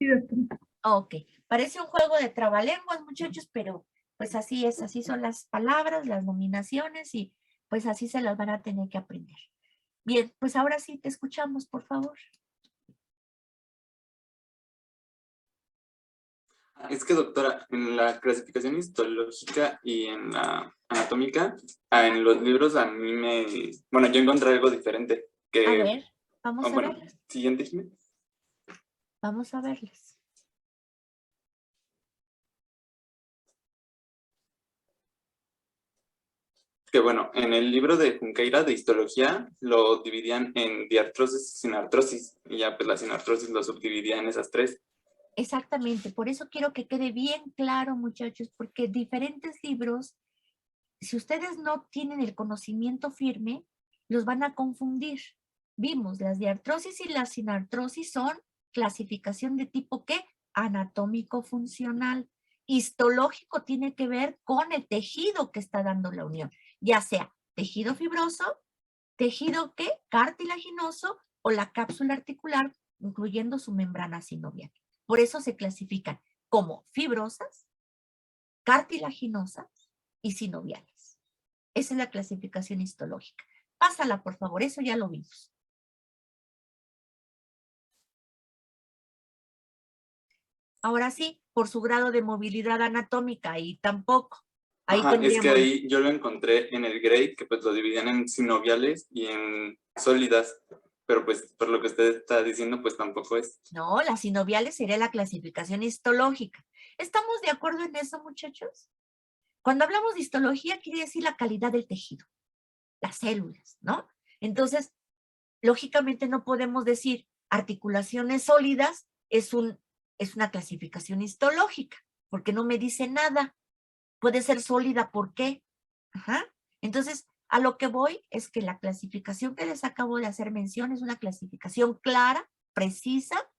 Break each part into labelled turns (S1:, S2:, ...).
S1: Sí, doctora.
S2: Ok, parece un juego de trabalenguas, muchachos, pero pues así es, así son las palabras, las nominaciones y pues así se las van a tener que aprender. Bien, pues ahora sí te escuchamos, por favor.
S3: Es que, doctora, en la clasificación histológica y en la anatómica, en los libros a mí bueno, yo encontré algo diferente.
S2: A ver, vamos a
S3: bueno,
S2: verlas.
S3: siguiente, Jimé.
S2: Vamos a verlas.
S3: Que bueno, en el libro de Junqueira de histología lo dividían en diartrosis y sinartrosis, y ya pues la sinartrosis lo subdividía en esas tres.
S2: Exactamente, por eso quiero que quede bien claro, muchachos, porque diferentes libros, si ustedes no tienen el conocimiento firme, los van a confundir. Vimos, las diartrosis y la sinartrosis son clasificación de tipo ¿qué? Anatómico-funcional. Histológico tiene que ver con el tejido que está dando la unión, ya sea tejido fibroso, tejido ¿qué? Cartilaginoso o la cápsula articular, incluyendo su membrana sinovial. Por eso se clasifican como fibrosas, cartilaginosas y sinoviales. Esa es la clasificación histológica. Pásala, por favor, eso ya lo vimos. Ahora sí, por su grado de movilidad anatómica, y tampoco. Ahí
S3: Ajá, es que
S2: tendríamos...
S3: ahí yo lo encontré en el grade, que pues lo dividían en sinoviales y en sólidas, pero pues por lo que usted está diciendo, pues tampoco es.
S2: No, las sinoviales sería la clasificación histológica. ¿Estamos de acuerdo en eso, muchachos? Cuando hablamos de histología, quiere decir la calidad del tejido, las células, ¿no? Entonces, lógicamente no podemos decir articulaciones sólidas es una clasificación histológica, porque no me dice nada. Puede ser sólida, ¿por qué? Ajá. Entonces, a lo que voy es que la clasificación que les acabo de hacer mención es una clasificación clara, precisa,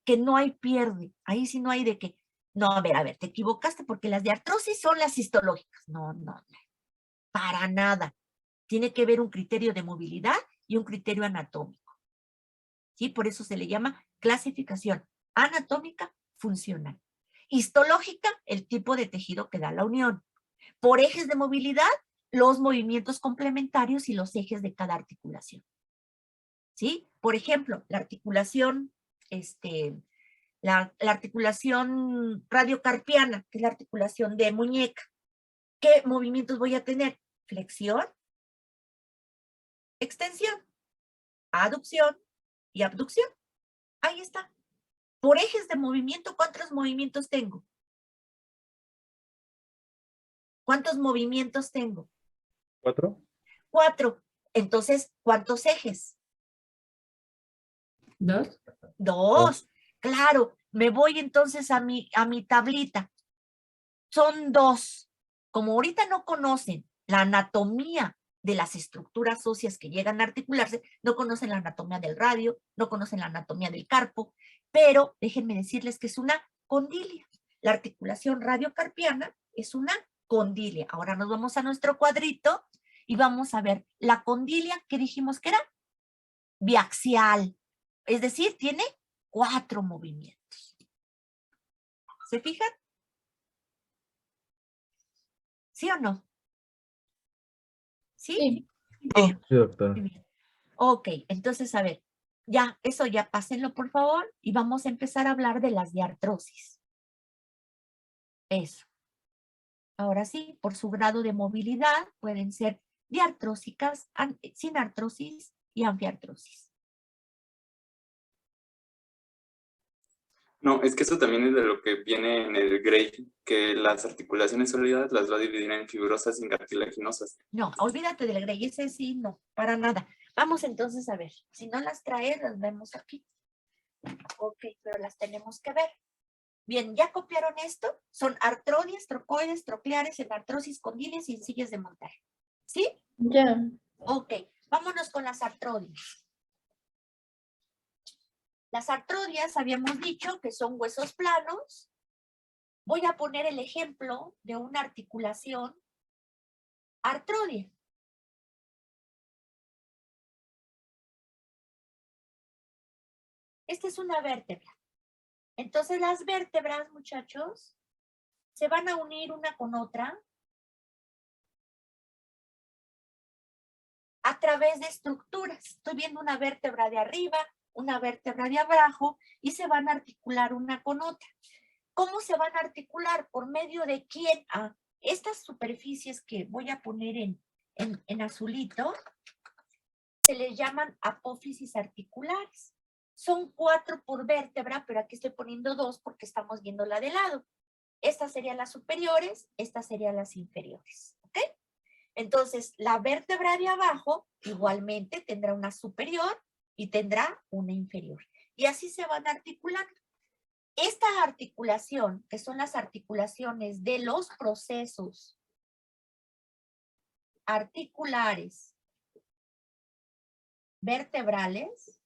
S2: que no hay pierde. Ahí sí no hay de que, no, a ver, te equivocaste porque las de artrosis son las histológicas. No, para nada. Tiene que ver un criterio de movilidad y un criterio anatómico. ¿Sí? Por eso se le llama clasificación anatómica funcional. Histológica, el tipo de tejido que da la unión. Por ejes de movilidad, los movimientos complementarios y los ejes de cada articulación. ¿Sí? Por ejemplo, la articulación, la articulación radiocarpiana, que es la articulación de muñeca. ¿Qué movimientos voy a tener? Flexión, extensión, aducción y abducción. Ahí está. Por ejes de movimiento, ¿cuántos movimientos tengo? ¿Cuántos movimientos tengo?
S1: 4.
S2: 4. Entonces, ¿cuántos ejes?
S1: 2.
S2: 2. Claro, me voy entonces a mi tablita. Son 2. Como ahorita no conocen la anatomía de las estructuras óseas que llegan a articularse, no conocen la anatomía del radio, no conocen la anatomía del carpo, pero déjenme decirles que es una condilia. La articulación radiocarpiana es una condilia. Ahora nos vamos a nuestro cuadrito y vamos a ver la condilia que dijimos que era biaxial, es decir, tiene 4 movimientos. ¿Se fijan? ¿Sí o no? ¿Sí?
S1: Sí, doctora.
S2: Muy bien. Ok, entonces, a ver, ya, eso ya pásenlo, por favor, y vamos a empezar a hablar de las diartrosis. Eso. Ahora sí, por su grado de movilidad, pueden ser diartrósicas, sinartrosis y anfiartrosis.
S3: No, es que eso también es de lo que viene en el grade, que las articulaciones sólidas las va a dividir en fibrosas y cartilaginosas.
S2: No, olvídate del Grey, ese sí, no, para nada. Vamos entonces a ver, si no las traes, las vemos aquí. Ok, pero las tenemos que ver. Bien, ¿ya copiaron esto? Son artrodias, trocoides, trocleares, enartrosis, condilias y encillas de montar. ¿Sí?
S1: Ya.
S2: Ok, vámonos con las artrodias. Las artrodias habíamos dicho que son huesos planos. Voy a poner el ejemplo de una articulación artrodia. Esta es una vértebra. Entonces las vértebras, muchachos, se van a unir una con otra a través de estructuras. Estoy viendo una vértebra de arriba, una vértebra de abajo, y se van a articular una con otra. ¿Cómo se van a articular? ¿Por medio de quién? Estas superficies que voy a poner en azulito, se les llaman apófisis articulares. Son 4 por vértebra, pero aquí estoy poniendo 2 porque estamos viendo la de lado. Estas serían las superiores, estas serían las inferiores. ¿Ok? Entonces, la vértebra de abajo igualmente tendrá una superior y tendrá una inferior. Y así se van articulando. Esta articulación, que son las articulaciones de los procesos articulares vertebrales,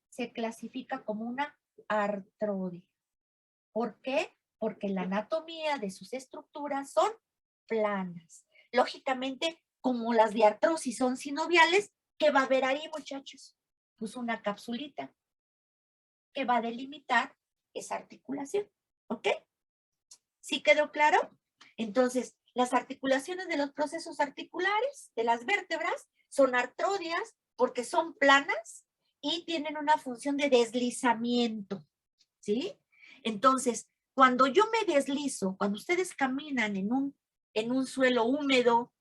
S2: se clasifica como una artrodia. ¿Por qué? Porque la anatomía de sus estructuras son planas. Lógicamente, como las de artrosis son sinoviales, ¿qué va a haber ahí, muchachos? Pues una capsulita que va a delimitar esa articulación. ¿Ok? ¿Sí quedó claro? Entonces, las articulaciones de los procesos articulares de las vértebras son artrodias porque son planas y tienen una función de deslizamiento. ¿Sí? Entonces, cuando yo me deslizo, cuando ustedes caminan en un suelo húmedo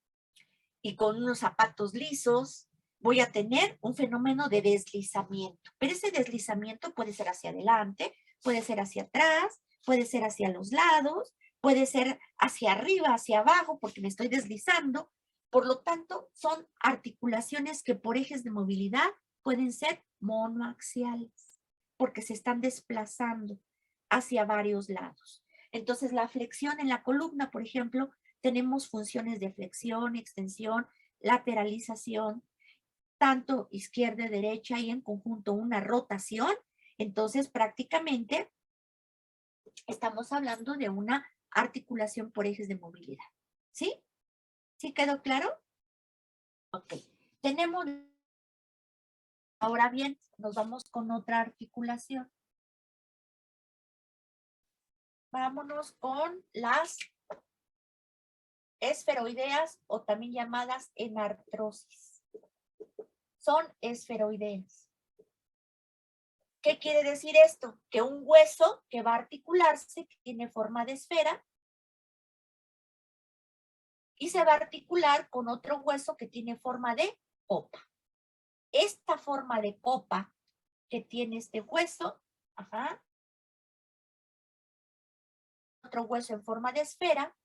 S2: y con unos zapatos lisos, voy a tener un fenómeno de deslizamiento. Pero ese deslizamiento puede ser hacia adelante, puede ser hacia atrás, puede ser hacia los lados, puede ser hacia arriba, hacia abajo, porque me estoy deslizando. Por lo tanto, son articulaciones que por ejes de movilidad pueden ser monoaxiales, porque se están desplazando hacia varios lados. Entonces, la flexión en la columna, por ejemplo, tenemos funciones de flexión, extensión, lateralización, tanto izquierda y derecha y en conjunto una rotación. Entonces, prácticamente estamos hablando de una articulación por ejes de movilidad. ¿Sí? ¿Sí quedó claro? Ok. Tenemos, ahora bien, nos vamos con otra articulación. Vámonos con las esferoideas o también llamadas enartrosis. Son esferoideas. ¿Qué quiere decir esto? Que un hueso que va a articularse, que tiene forma de esfera, y se va a articular con otro hueso que tiene forma de copa. Esta forma de copa que tiene este hueso, otro hueso en forma de esfera,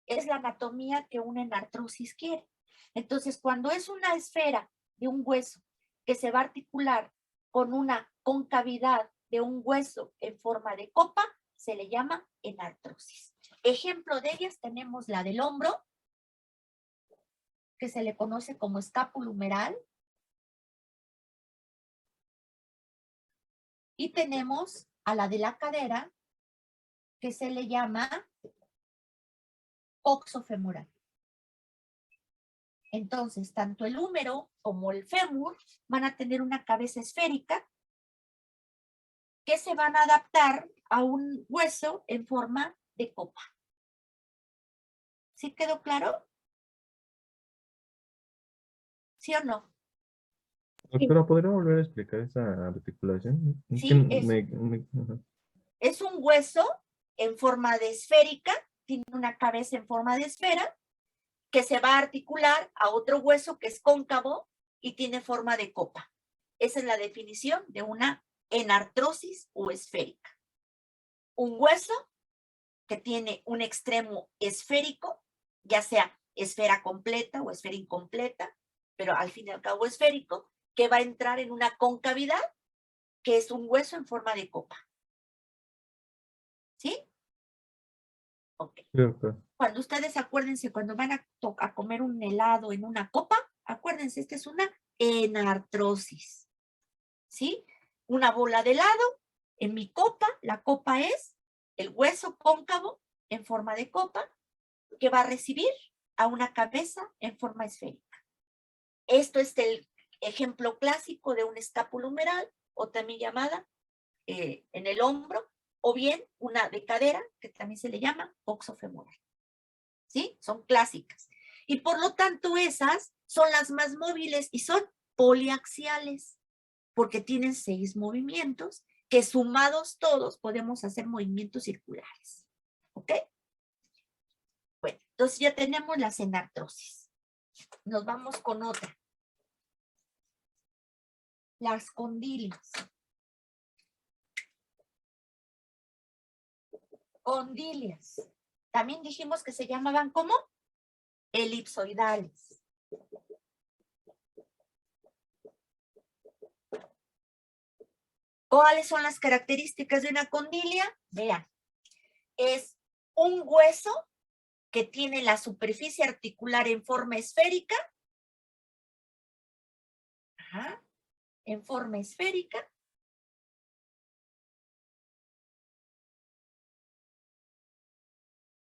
S2: es la anatomía que una enartrosis quiere. Entonces, cuando es una esfera de un hueso que se va a articular con una concavidad de un hueso en forma de copa, se le llama enartrosis. Ejemplo de ellas tenemos la del hombro, que se le conoce como escápulo humeral. Y tenemos a la de la cadera, que se le llama coxofemoral. Entonces, tanto el húmero como el fémur van a tener una cabeza esférica que se van a adaptar a un hueso en forma de copa. ¿Sí quedó claro? ¿Sí o no?
S1: Doctora, ¿podría volver a explicar esa articulación? Es que
S2: Sí,
S1: ajá.
S2: es un hueso en forma de esférica, tiene una cabeza en forma de esfera, que se va a articular a otro hueso que es cóncavo y tiene forma de copa. Esa es la definición de una enartrosis o esférica. Un hueso que tiene un extremo esférico, ya sea esfera completa o esfera incompleta, pero al fin y al cabo esférico, que va a entrar en una concavidad, que es un hueso en forma de copa. ¿Sí? Ok.
S1: Sí, doctor.
S2: Cuando ustedes acuérdense, cuando van a comer un helado en una copa, acuérdense, esta es una enartrosis. ¿Sí? Una bola de helado en mi copa, la copa es el hueso cóncavo en forma de copa que va a recibir a una cabeza en forma esférica. Esto es el ejemplo clásico de un escápulo humeral o también llamada en el hombro, o bien una de cadera, que también se le llama coxofemoral. ¿Sí? Son clásicas. Y por lo tanto esas son las más móviles y son poliaxiales, porque tienen 6 movimientos que sumados todos podemos hacer movimientos circulares. ¿Ok? Bueno, entonces ya tenemos la senartrosis. Nos vamos con otra. Las condilias. Condilias. También dijimos que se llamaban ¿cómo? Elipsoidales. ¿Cuáles son las características de una condilia? Vean, es un hueso que tiene la superficie articular en forma esférica. Ajá, en forma esférica.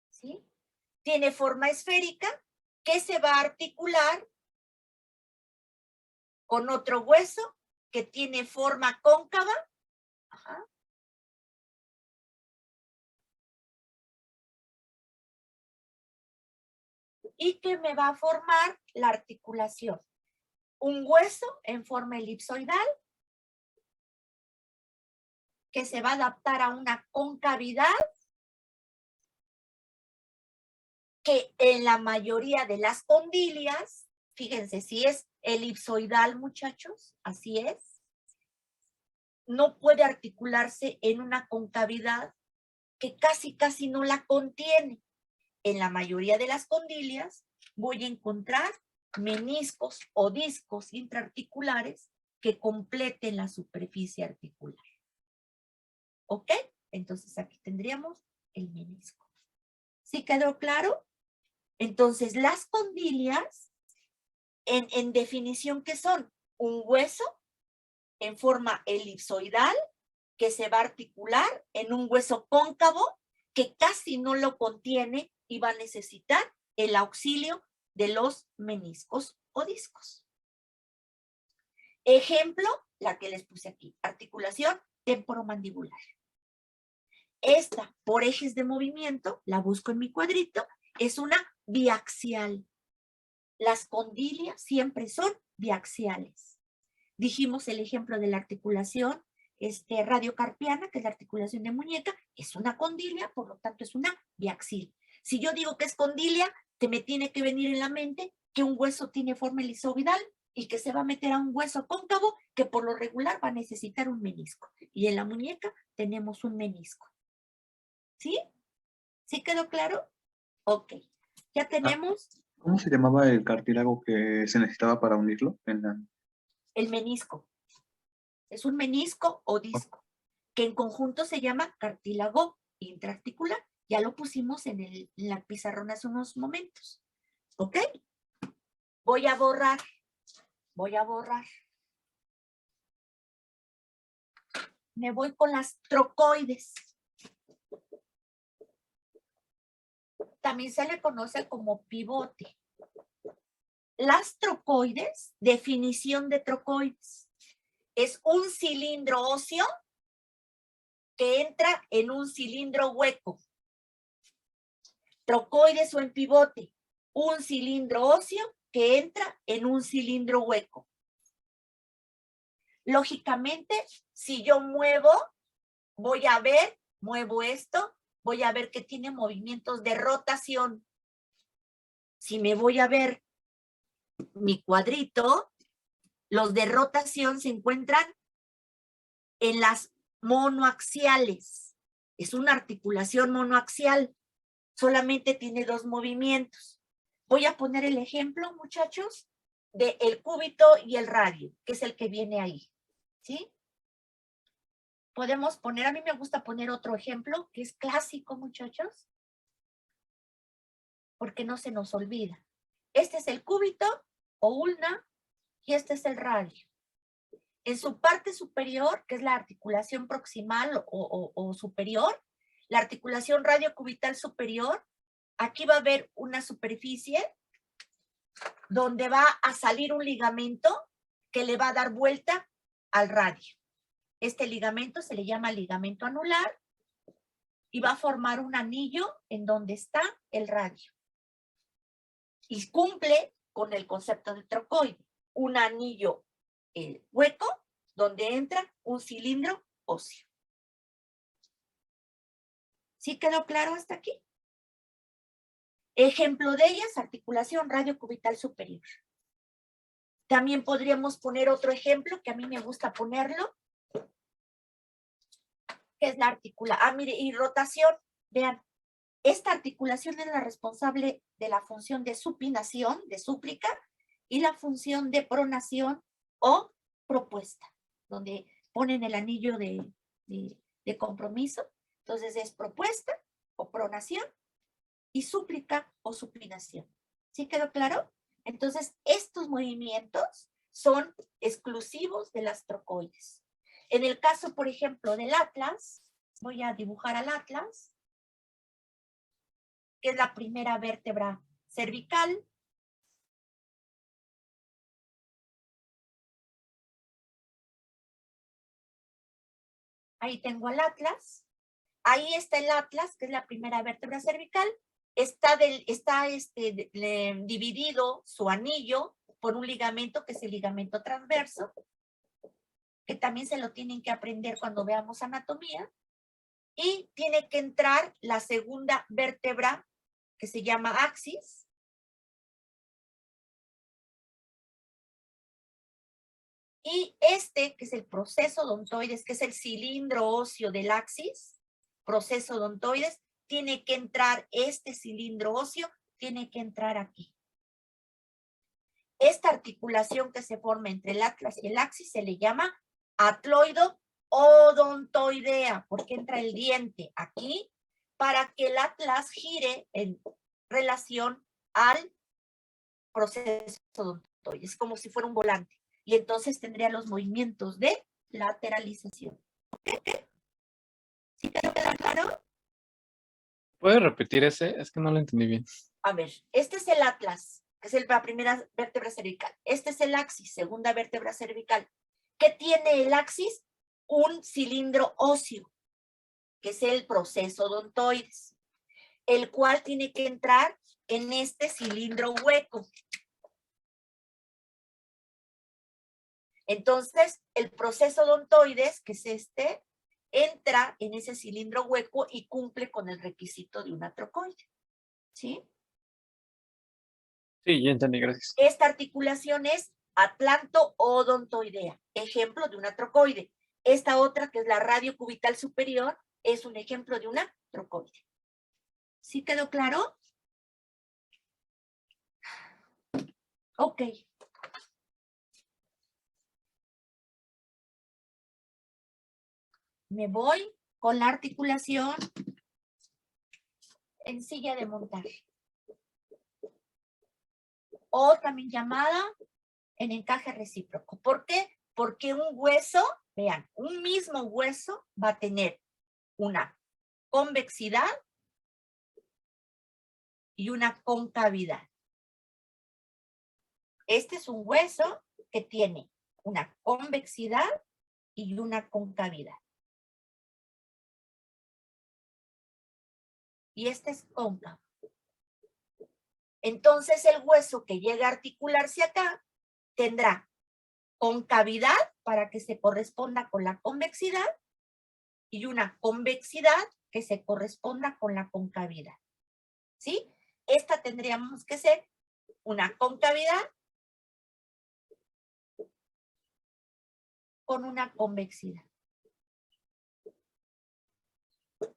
S2: ¿Sí? Tiene forma esférica que se va a articular con otro hueso que tiene forma cóncava. Ajá. Y que me va a formar la articulación. Un hueso en forma elipsoidal que se va a adaptar a una concavidad que en la mayoría de las condilias, fíjense, si es elipsoidal, muchachos, así es, no puede articularse en una concavidad que casi no la contiene. En la mayoría de las condilias voy a encontrar meniscos o discos intraarticulares que completen la superficie articular. ¿Ok? Entonces aquí tendríamos el menisco. ¿Sí quedó claro? Entonces las condilias, en definición, ¿qué son? Un hueso en forma elipsoidal que se va a articular en un hueso cóncavo que casi no lo contiene y va a necesitar el auxilio de los meniscos o discos. Ejemplo, la que les puse aquí, articulación temporomandibular. Esta, por ejes de movimiento, la busco en mi cuadrito, es una biaxial. Las condilias siempre son biaxiales. Dijimos el ejemplo de la articulación radiocarpiana, que es la articulación de muñeca, es una condilia, por lo tanto es una biaxil. Si yo digo que es condilia, te me tiene que venir en la mente que un hueso tiene forma elipsoidal y que se va a meter a un hueso cóncavo que por lo regular va a necesitar un menisco. Y en la muñeca tenemos un menisco. ¿Sí? ¿Sí quedó claro? Ok. Ya tenemos
S4: ¿Cómo se llamaba el cartílago que se necesitaba para unirlo?
S2: el menisco. Es un menisco o disco, que en conjunto se llama cartílago intraarticular. Ya lo pusimos en la pizarrón hace unos momentos. ¿Ok? Voy a borrar. Me voy con las trocoides. También se le conoce como pivote. Las trocoides, definición de trocoides, es un cilindro óseo que entra en un cilindro hueco. Trocoides o en pivote, un cilindro óseo que entra en un cilindro hueco. Lógicamente, si yo muevo esto, voy a ver que tiene movimientos de rotación. Si me voy a ver mi cuadrito, los de rotación se encuentran en las monoaxiales. Es una articulación monoaxial. Solamente tiene 2 movimientos. Voy a poner el ejemplo, muchachos, de el cúbito y el radio, que es el que viene ahí. ¿Sí? Podemos poner, a mí me gusta poner otro ejemplo, que es clásico, muchachos, porque no se nos olvida. Este es el cúbito o ulna y este es el radio. En su parte superior, que es la articulación proximal o superior, la articulación radiocubital superior, aquí va a haber una superficie donde va a salir un ligamento que le va a dar vuelta al radio. Este ligamento se le llama ligamento anular y va a formar un anillo en donde está el radio. Y cumple con el concepto de trocoide, un anillo hueco donde entra un cilindro óseo. ¿Sí quedó claro hasta aquí? Ejemplo de ellas, articulación radiocubital superior. También podríamos poner otro ejemplo que a mí me gusta ponerlo, que es la articulación. Mire, y rotación, vean, esta articulación es la responsable de la función de supinación, de súplica, y la función de pronación o propuesta, donde ponen el anillo de compromiso. Entonces es propuesta o pronación y súplica o supinación. ¿Sí quedó claro? Entonces estos movimientos son exclusivos de las trocoides. En el caso, por ejemplo, del atlas, voy a dibujar al atlas, que es la primera vértebra cervical. Ahí tengo al atlas. Ahí está el atlas, que es la primera vértebra cervical. Está dividido su anillo por un ligamento, que es el ligamento transverso, que también se lo tienen que aprender cuando veamos anatomía. Y tiene que entrar la segunda vértebra, que se llama axis. Y que es el proceso odontoides, que es el cilindro óseo del axis, proceso odontoides, tiene que entrar este cilindro óseo, tiene que entrar aquí. Esta articulación que se forma entre el atlas y el axis se le llama atloido odontoidea, porque entra el diente aquí para que el atlas gire en relación al proceso odontoides, como si fuera un volante. Y entonces tendría los movimientos de lateralización. ¿Ok? ¿Sí te queda claro?
S5: ¿Puedes repetir ese? Es que no lo entendí bien.
S2: A ver, este es el atlas, que es la primera vértebra cervical. Este es el axis, segunda vértebra cervical. ¿Qué tiene el axis? Un cilindro óseo, que es el proceso odontoides, el cual tiene que entrar en este cilindro hueco. Entonces, el proceso odontoides, que es entra en ese cilindro hueco y cumple con el requisito de una trocoide. ¿Sí?
S5: Sí, ya entendí, gracias.
S2: Esta articulación es atlanto-odontoidea, ejemplo de una trocoide. Esta otra, que es la radiocubital superior, es un ejemplo de una trocoide. ¿Sí quedó claro? Ok. Me voy con la articulación en silla de montar, o también llamada en encaje recíproco. ¿Por qué? Porque un hueso, vean, un mismo hueso va a tener una convexidad y una concavidad. Este es un hueso que tiene una convexidad y una concavidad. Y este es cóncavo. Entonces el hueso que llega a articularse acá tendrá concavidad para que se corresponda con la convexidad y una convexidad que se corresponda con la concavidad. ¿Sí? Esta tendríamos que ser una concavidad con una convexidad.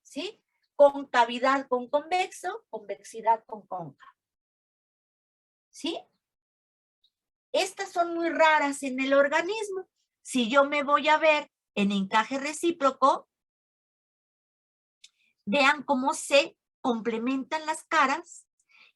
S2: ¿Sí? Concavidad con convexo, convexidad con cóncavo. ¿Sí? Estas son muy raras en el organismo. Si yo me voy a ver en encaje recíproco, vean cómo se complementan las caras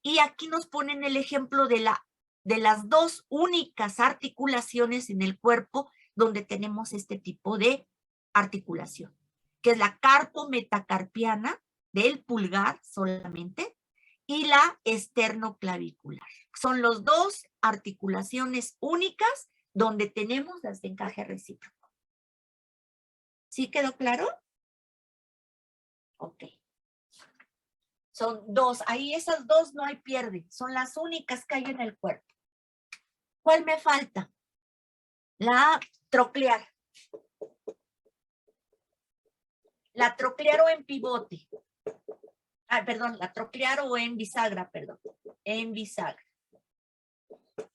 S2: y aquí nos ponen el ejemplo de las dos únicas articulaciones en el cuerpo donde tenemos este tipo de articulación, que es la carpometacarpiana del pulgar solamente y la esternoclavicular. Son las dos articulaciones únicas donde tenemos las de encaje recíproco. ¿Sí quedó claro? Ok. Son dos. Ahí esas dos no hay pierde. Son las únicas que hay en el cuerpo. ¿Cuál me falta? La troclear. La troclear o en pivote. Ah, perdón, la troclear o en bisagra, perdón. En bisagra.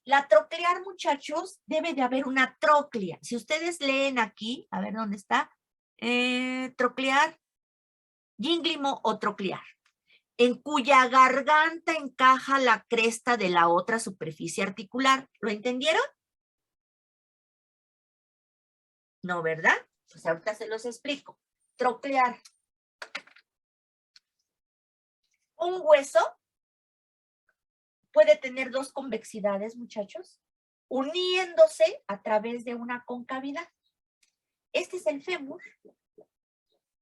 S2: La troclear, muchachos, debe de haber una troclea. Si ustedes leen aquí, a ver dónde está. Troclear, gínglimo o troclear, en cuya garganta encaja la cresta de la otra superficie articular. ¿Lo entendieron? No, ¿verdad? Pues ahorita se los explico. Troclear. Un hueso puede tener dos convexidades, muchachos, uniéndose a través de una concavidad. Este es el fémur.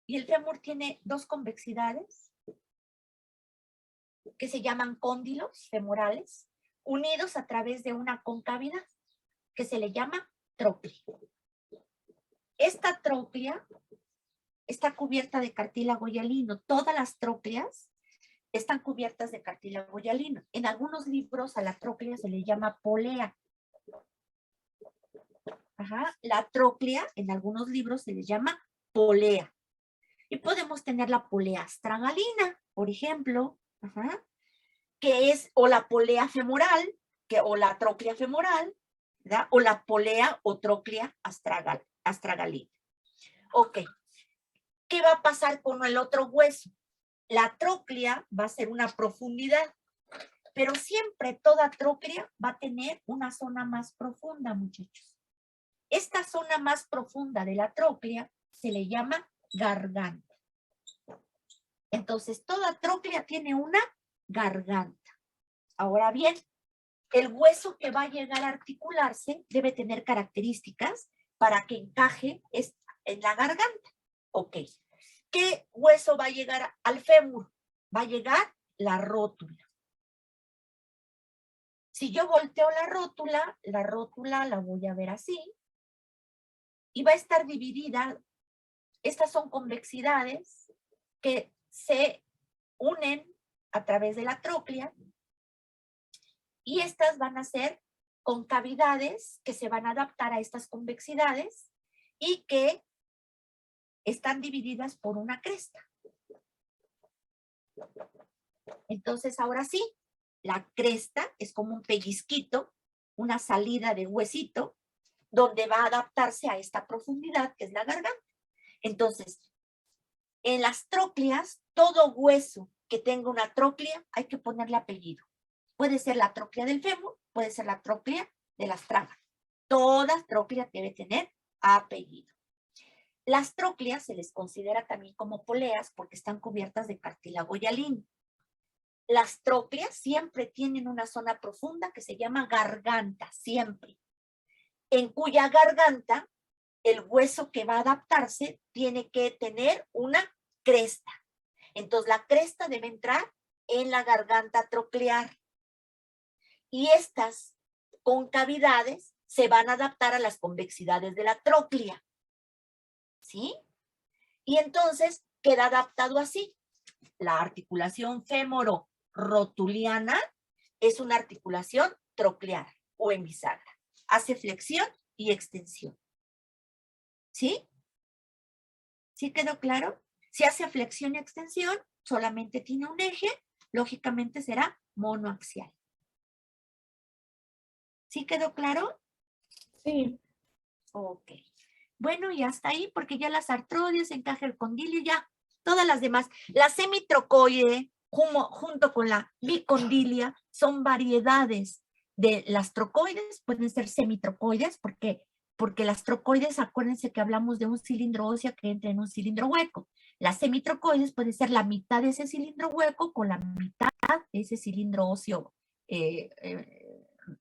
S2: Y el fémur tiene dos convexidades que se llaman cóndilos femorales, unidos a través de una concavidad que se le llama tróclea. Esta tróclea está cubierta de cartílago hialino. Todas las trócleas están cubiertas de cartílago hialino. En algunos libros a la tróclea se le llama polea. Ajá. La tróclea en algunos libros se le llama polea. Y podemos tener la polea astragalina, por ejemplo, ajá, que es o la polea femoral, o la tróclea femoral, ¿verdad? O la polea o tróclea astragalina. Ok. ¿Qué va a pasar con el otro hueso? La tróclea va a ser una profundidad, pero siempre toda tróclea va a tener una zona más profunda, muchachos. Esta zona más profunda de la tróclea se le llama garganta. Entonces, toda tróclea tiene una garganta. Ahora bien, el hueso que va a llegar a articularse debe tener características para que encaje en la garganta. Ok. ¿Qué hueso va a llegar al fémur? Va a llegar la rótula. Si yo volteo la rótula la voy a ver así. Y va a estar dividida. Estas son convexidades que se unen a través de la tróclea. Y estas van a ser concavidades que se van a adaptar a estas convexidades y que están divididas por una cresta. Entonces, ahora sí, la cresta es como un pellizquito, una salida de huesito, donde va a adaptarse a esta profundidad que es la garganta. Entonces, en las trócleas, todo hueso que tenga una tróclea hay que ponerle apellido. Puede ser la tróclea del fémur, puede ser la tróclea del astrágalo. Toda tróclea debe tener apellido. Las trócleas se les considera también como poleas porque están cubiertas de cartílago hialino. Las trócleas siempre tienen una zona profunda que se llama garganta, siempre. En cuya garganta el hueso que va a adaptarse tiene que tener una cresta. Entonces la cresta debe entrar en la garganta troclear. Y estas concavidades se van a adaptar a las convexidades de la tróclea. ¿Sí? Y entonces queda adaptado así. La articulación fémoro-rotuliana es una articulación troclear o en bisagra. Hace flexión y extensión. ¿Sí? ¿Sí quedó claro? Si hace flexión y extensión, solamente tiene un eje, lógicamente será monoaxial. ¿Sí quedó claro?
S6: Sí.
S2: Ok. Bueno, y hasta ahí, porque ya las artrodias, encaje el condilio, ya todas las demás. La semitrocoide, junto con la bicondilia, son variedades de las trocoides, pueden ser semitrocoides, porque las trocoides, acuérdense que hablamos de un cilindro óseo que entra en un cilindro hueco. Las semitrocoides puede ser la mitad de ese cilindro hueco con la mitad de ese cilindro óseo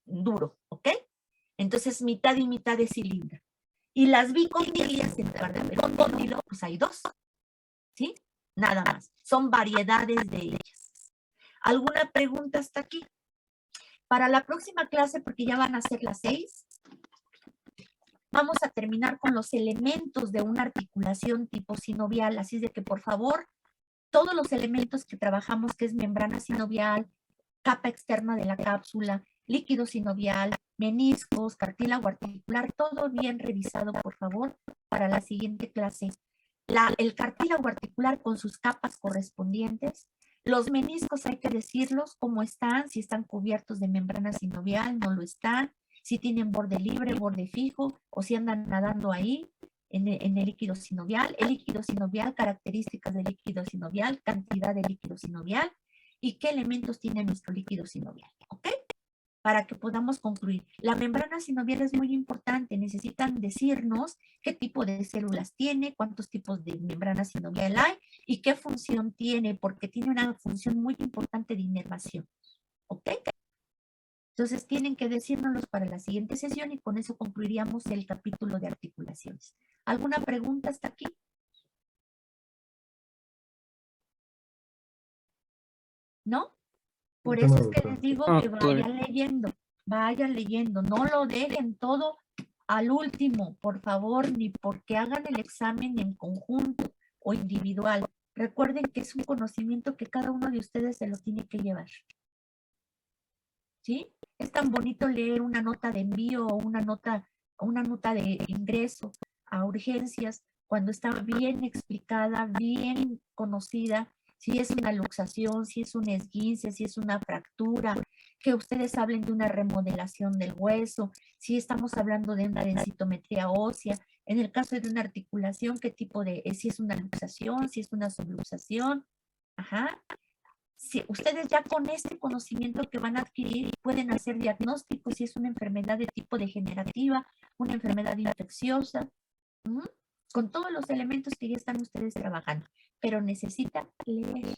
S2: duro, ¿ok? Entonces, mitad y mitad de cilindro. Y las bicondilias, en lugar de haber un cóndilo, pues hay dos, ¿sí? Nada más. Son variedades de ellas. ¿Alguna pregunta hasta aquí? Para la próxima clase, porque ya van a ser las 6, vamos a terminar con los elementos de una articulación tipo sinovial, así es de que por favor, todos los elementos que trabajamos, que es membrana sinovial, capa externa de la cápsula, líquido sinovial, meniscos, cartílago articular, todo bien revisado, por favor, para la siguiente clase. El cartílago articular con sus capas correspondientes. Los meniscos hay que decirlos cómo están, si están cubiertos de membrana sinovial, no lo están, si tienen borde libre, borde fijo, o si andan nadando ahí en el líquido sinovial. El líquido sinovial, características del líquido sinovial, cantidad de líquido sinovial y qué elementos tiene nuestro líquido sinovial, ¿ok? Para que podamos concluir. La membrana sinovial es muy importante, necesitan decirnos qué tipo de células tiene, cuántos tipos de membrana sinovial hay y qué función tiene, porque tiene una función muy importante de inervación, ¿ok? Entonces tienen que decírnoslos para la siguiente sesión y con eso concluiríamos el capítulo de articulaciones. ¿Alguna pregunta hasta aquí? ¿No? Por
S1: No,
S2: eso es que
S1: doctora.
S2: les digo
S5: No,
S2: que
S5: todo bien.
S2: vayan leyendo, no lo dejen todo al último, por favor, ni porque hagan el examen en conjunto o individual. Recuerden que es un conocimiento que cada uno de ustedes se lo tiene que llevar. ¿Sí? Es tan bonito leer una nota de envío o una nota de ingreso a urgencias cuando está bien explicada, bien conocida, si es una luxación, si es un esguince, si es una fractura, que ustedes hablen de una remodelación del hueso, si estamos hablando de una densitometría ósea, en el caso de una articulación, qué tipo de, si es una luxación, si es una subluxación, ajá. Si ustedes ya con este conocimiento que van a adquirir pueden hacer diagnósticos si es una enfermedad de tipo degenerativa, una enfermedad infecciosa, con todos los elementos que ya están ustedes trabajando, pero necesitan leer,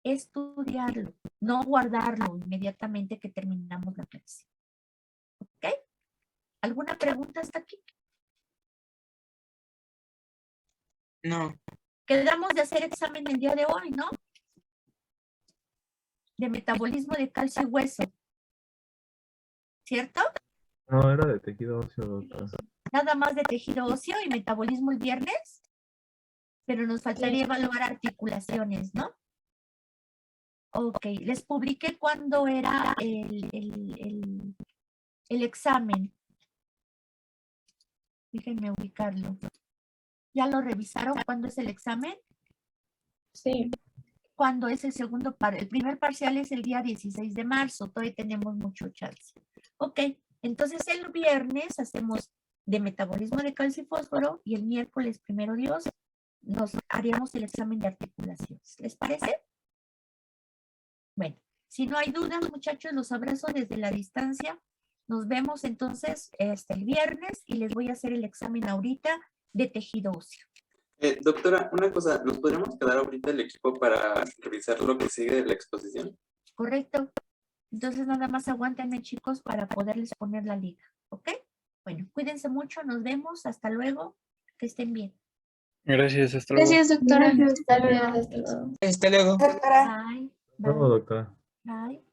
S2: estudiarlo, no guardarlo inmediatamente que terminamos la clase. ¿Ok? ¿Alguna pregunta hasta aquí?
S6: No.
S2: Quedamos de hacer examen el día de hoy, ¿no? De metabolismo de calcio y hueso. ¿Cierto?
S1: No, era de tejido óseo, doctora.
S2: Nada más de tejido óseo y metabolismo el viernes. Pero nos faltaría evaluar articulaciones, ¿no? Ok, les publiqué cuándo era el examen. Déjenme ubicarlo. ¿Ya lo revisaron cuándo es el examen?
S7: Sí.
S2: ¿Cuándo es el segundo el primer parcial es el día 16 de marzo, todavía tenemos mucho chance. Ok, entonces el viernes hacemos de metabolismo de calcio y fósforo y el miércoles, primero Dios, nos haríamos el examen de articulaciones. ¿Les parece? Bueno, si no hay dudas, muchachos, los abrazo desde la distancia. Nos vemos entonces el viernes y les voy a hacer el examen ahorita de tejido óseo.
S3: Doctora, una cosa, ¿nos podríamos quedar ahorita el equipo para revisar lo que sigue de la exposición?
S2: ¿Correcto? Entonces nada más aguántenme, chicos, para poderles poner la liga, ¿ok? Bueno, cuídense mucho, nos vemos, hasta luego, que estén bien.
S5: Gracias, hasta luego.
S7: Gracias, doctora.
S2: Gracias.
S7: Hasta luego.
S6: Hasta luego.
S2: Bye.
S1: No,
S2: Bye.
S1: doctora.
S2: Bye.